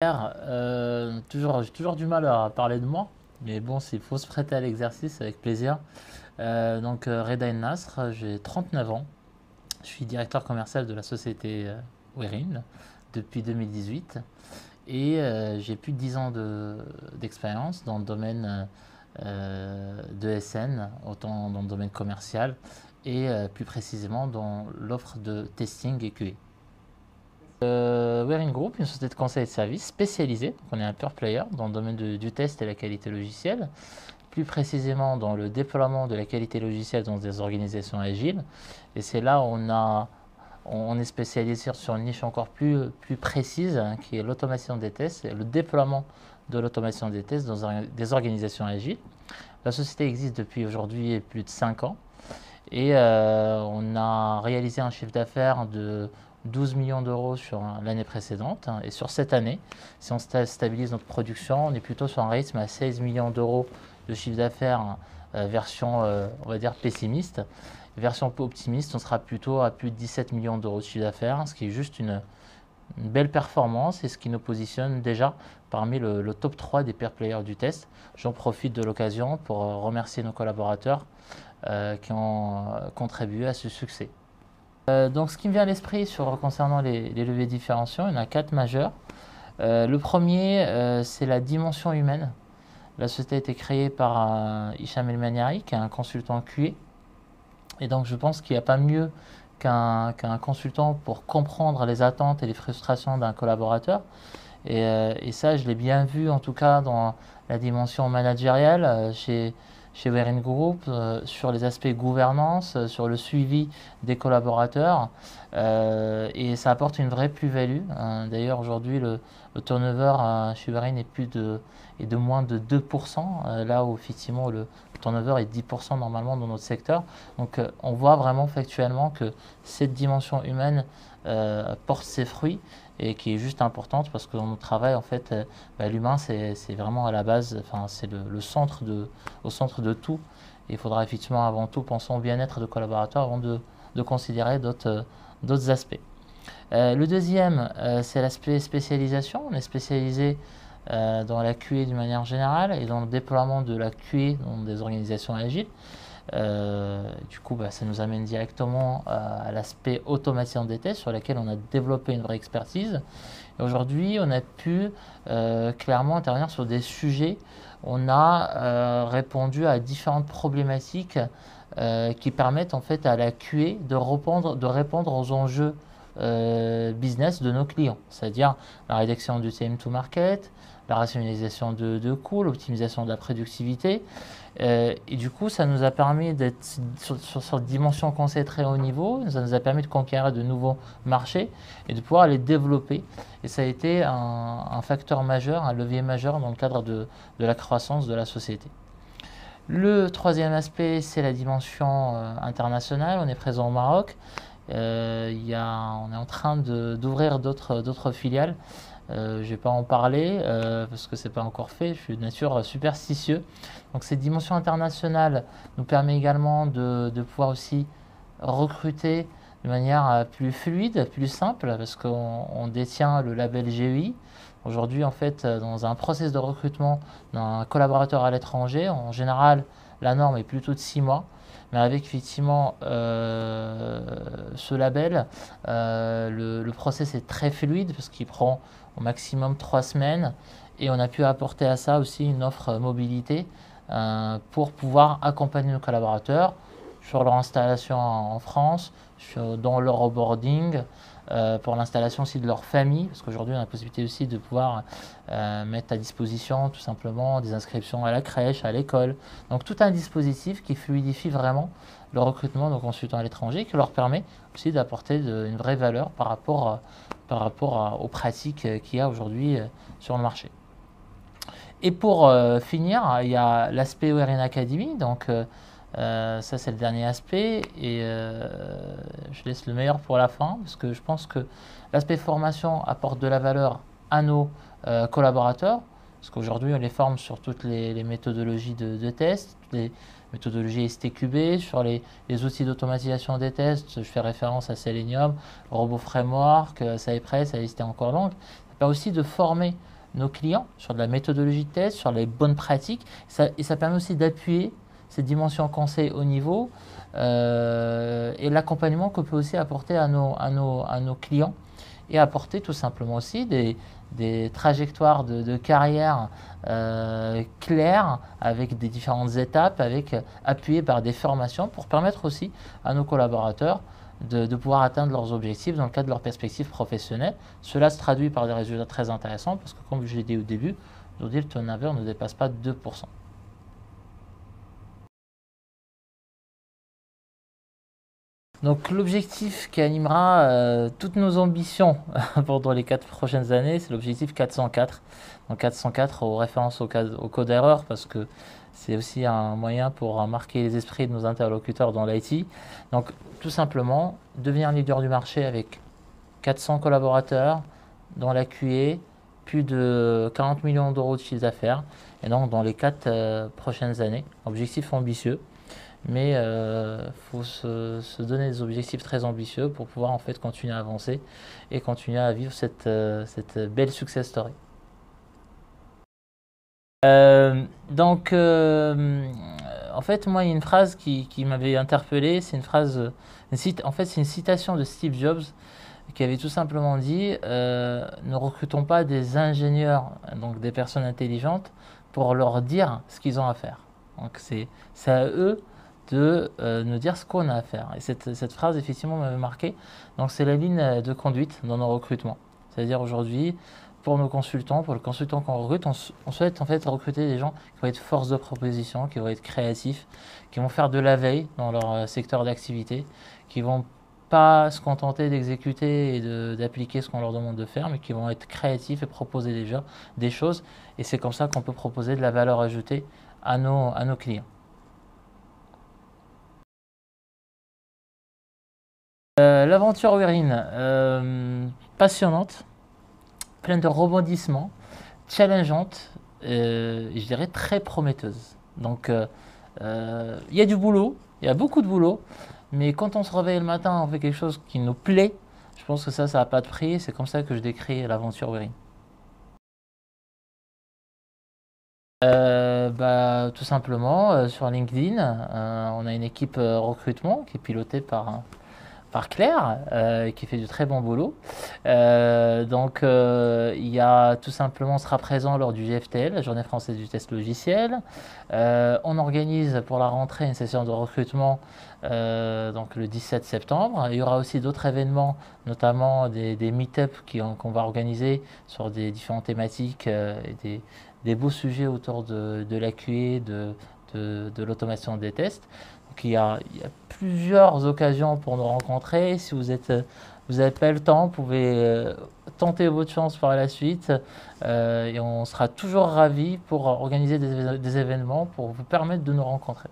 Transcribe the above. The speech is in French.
J'ai toujours du mal à parler de moi, mais bon, s'il faut se prêter à l'exercice, avec plaisir. Reda El Nasr, j'ai 39 ans, je suis directeur commercial de la société Werin depuis 2018 et j'ai plus de 10 ans d'expérience dans le domaine de SN, autant dans le domaine commercial et plus précisément dans l'offre de testing et QA. Wearing Group, une société de conseil et de services spécialisée, donc on est un pure player dans le domaine du test et la qualité logicielle, plus précisément dans le déploiement de la qualité logicielle dans des organisations agiles. Et c'est là où on est spécialisé sur une niche encore plus précise, hein, qui est l'automation des tests et le déploiement de l'automation des tests dans des organisations agiles. La société existe depuis aujourd'hui plus de 5 ans et on a réalisé un chiffre d'affaires de 12 millions d'euros sur l'année précédente. Hein, et sur cette année, si on stabilise notre production, on est plutôt sur un rythme à 16 millions d'euros de chiffre d'affaires, version, on va dire, pessimiste. Version optimiste, on sera plutôt à plus de 17 millions d'euros de chiffre d'affaires, ce qui est juste une belle performance et ce qui nous positionne déjà parmi le top 3 des peer players du test. J'en profite de l'occasion pour remercier nos collaborateurs qui ont contribué à ce succès. Donc ce qui me vient à l'esprit concernant les leviers différenciants, il y en a 4 majeurs. Le premier, c'est la dimension humaine. La société a été créée par Hicham El Maniari, qui est un consultant QA. Et donc je pense qu'il n'y a pas mieux qu'un consultant pour comprendre les attentes et les frustrations d'un collaborateur. Et ça, je l'ai bien vu en tout cas dans la dimension managériale chez Werin Group, sur les aspects gouvernance, sur le suivi des collaborateurs. Et ça apporte une vraie plus-value. Hein. D'ailleurs, aujourd'hui, le turnover chez Werin est de moins de 2%, là où effectivement le turnover est 10% normalement dans notre secteur. Donc on voit vraiment factuellement que cette dimension humaine porte ses fruits et qui est juste importante parce que dans notre travail, en fait, l'humain, c'est vraiment à la base, enfin, c'est au centre de tout. Et il faudra effectivement avant tout penser au bien-être de collaborateurs avant de considérer d'autres aspects. Le deuxième, c'est l'aspect spécialisation. On est spécialisé dans la QA d'une manière générale et dans le déploiement de la QA dans des organisations agiles. Du coup, ça nous amène directement à l'aspect automation des tests sur lequel on a développé une vraie expertise. Et aujourd'hui, on a pu clairement intervenir sur des sujets. On a répondu à différentes problématiques qui permettent en fait à la QA de répondre aux enjeux business de nos clients, c'est-à-dire la réduction du time to market, la rationalisation de coûts, l'optimisation de la productivité. Et du coup, ça nous a permis d'être sur une dimension conseil très haut niveau, ça nous a permis de conquérir de nouveaux marchés et de pouvoir les développer. Et ça a été un facteur majeur, un levier majeur dans le cadre de la croissance de la société. Le troisième aspect, c'est la dimension internationale. On est présent au Maroc. On est en train d'ouvrir d'autres filiales. Je ne vais pas en parler parce que ce n'est pas encore fait. Je suis de nature superstitieux. Donc cette dimension internationale nous permet également de pouvoir aussi recruter de manière plus fluide, plus simple, parce qu'on détient le label GEI. Aujourd'hui, en fait, dans un process de recrutement d'un collaborateur à l'étranger, en général, la norme est plutôt de 6 mois. Mais avec effectivement ce label, le process est très fluide parce qu'il prend au maximum 3 semaines et on a pu apporter à ça aussi une offre mobilité pour pouvoir accompagner nos collaborateurs sur leur installation en France, dans leur onboarding, pour l'installation aussi de leur famille, parce qu'aujourd'hui on a la possibilité aussi de pouvoir mettre à disposition tout simplement des inscriptions à la crèche, à l'école. Donc tout un dispositif qui fluidifie vraiment le recrutement de consultants à l'étranger, qui leur permet aussi d'apporter une vraie valeur par rapport aux pratiques qu'il y a aujourd'hui sur le marché. Et pour finir, il y a l'aspect Werin Academy, donc ça c'est le dernier aspect et je laisse le meilleur pour la fin parce que je pense que l'aspect formation apporte de la valeur à nos collaborateurs parce qu'aujourd'hui on les forme sur toutes les méthodologies de tests, les méthodologies STQB, sur les outils d'automatisation des tests. Je fais référence à Selenium, Robot Framework, Cypress, la liste est encore longue. Ça permet aussi de former nos clients sur de la méthodologie de test, sur les bonnes pratiques. Et ça permet aussi d'appuyer cette dimension conseil haut niveau et l'accompagnement qu'on peut aussi apporter à nos clients et apporter tout simplement aussi des trajectoires de carrière claires avec des différentes étapes, appuyées par des formations pour permettre aussi à nos collaborateurs de pouvoir atteindre leurs objectifs dans le cadre de leurs perspectives professionnelles. Cela se traduit par des résultats très intéressants parce que, comme je l'ai dit au début, aujourd'hui le turnover ne dépasse pas 2%. Donc l'objectif qui animera toutes nos ambitions pendant les 4 prochaines années, c'est l'objectif 404. Donc 404 aux références au code erreur parce que c'est aussi un moyen pour marquer les esprits de nos interlocuteurs dans l'IT. Donc tout simplement, devenir leader du marché avec 400 collaborateurs dans la QA, plus de 40 millions d'euros de chiffre d'affaires, et donc dans les 4 prochaines années. Objectif ambitieux. Mais faut se donner des objectifs très ambitieux pour pouvoir en fait continuer à avancer et continuer à vivre cette belle success story. Donc en fait moi il y a une phrase qui m'avait interpellé, c'est une phrase, en fait c'est une citation de Steve Jobs qui avait tout simplement dit ne recrutons pas des ingénieurs, donc des personnes intelligentes, pour leur dire ce qu'ils ont à faire. Donc c'est à eux de nous dire ce qu'on a à faire. Et cette phrase, effectivement, m'avait marqué. Donc, c'est la ligne de conduite dans nos recrutements. C'est-à-dire, aujourd'hui, pour nos consultants, pour le consultant qu'on recrute, on souhaite en fait recruter des gens qui vont être force de proposition, qui vont être créatifs, qui vont faire de la veille dans leur secteur d'activité, qui vont pas se contenter d'exécuter et d'appliquer ce qu'on leur demande de faire, mais qui vont être créatifs et proposer déjà des choses. Et c'est comme ça qu'on peut proposer de la valeur ajoutée à nos clients. L'aventure Wherein, passionnante, pleine de rebondissements, challengeante, je dirais très prometteuse. Donc, il y a du boulot, il y a beaucoup de boulot, mais quand on se réveille le matin, on fait quelque chose qui nous plaît, je pense que ça n'a pas de prix. C'est comme ça que je décris l'aventure Wherein. Tout simplement, sur LinkedIn, on a une équipe recrutement qui est pilotée par Claire, qui fait du très bon boulot. Il y a tout simplement, on sera présent lors du GFTL, la Journée française du test logiciel. On organise pour la rentrée une session de recrutement donc le 17 septembre. Il y aura aussi d'autres événements, notamment des meet-up qu'on va organiser sur des différentes thématiques et des beaux sujets autour de la QA, de l'automation des tests. Donc il y a plusieurs occasions pour nous rencontrer. Si vous n'avez pas le temps, vous pouvez tenter votre chance par la suite et on sera toujours ravis pour organiser des événements pour vous permettre de nous rencontrer.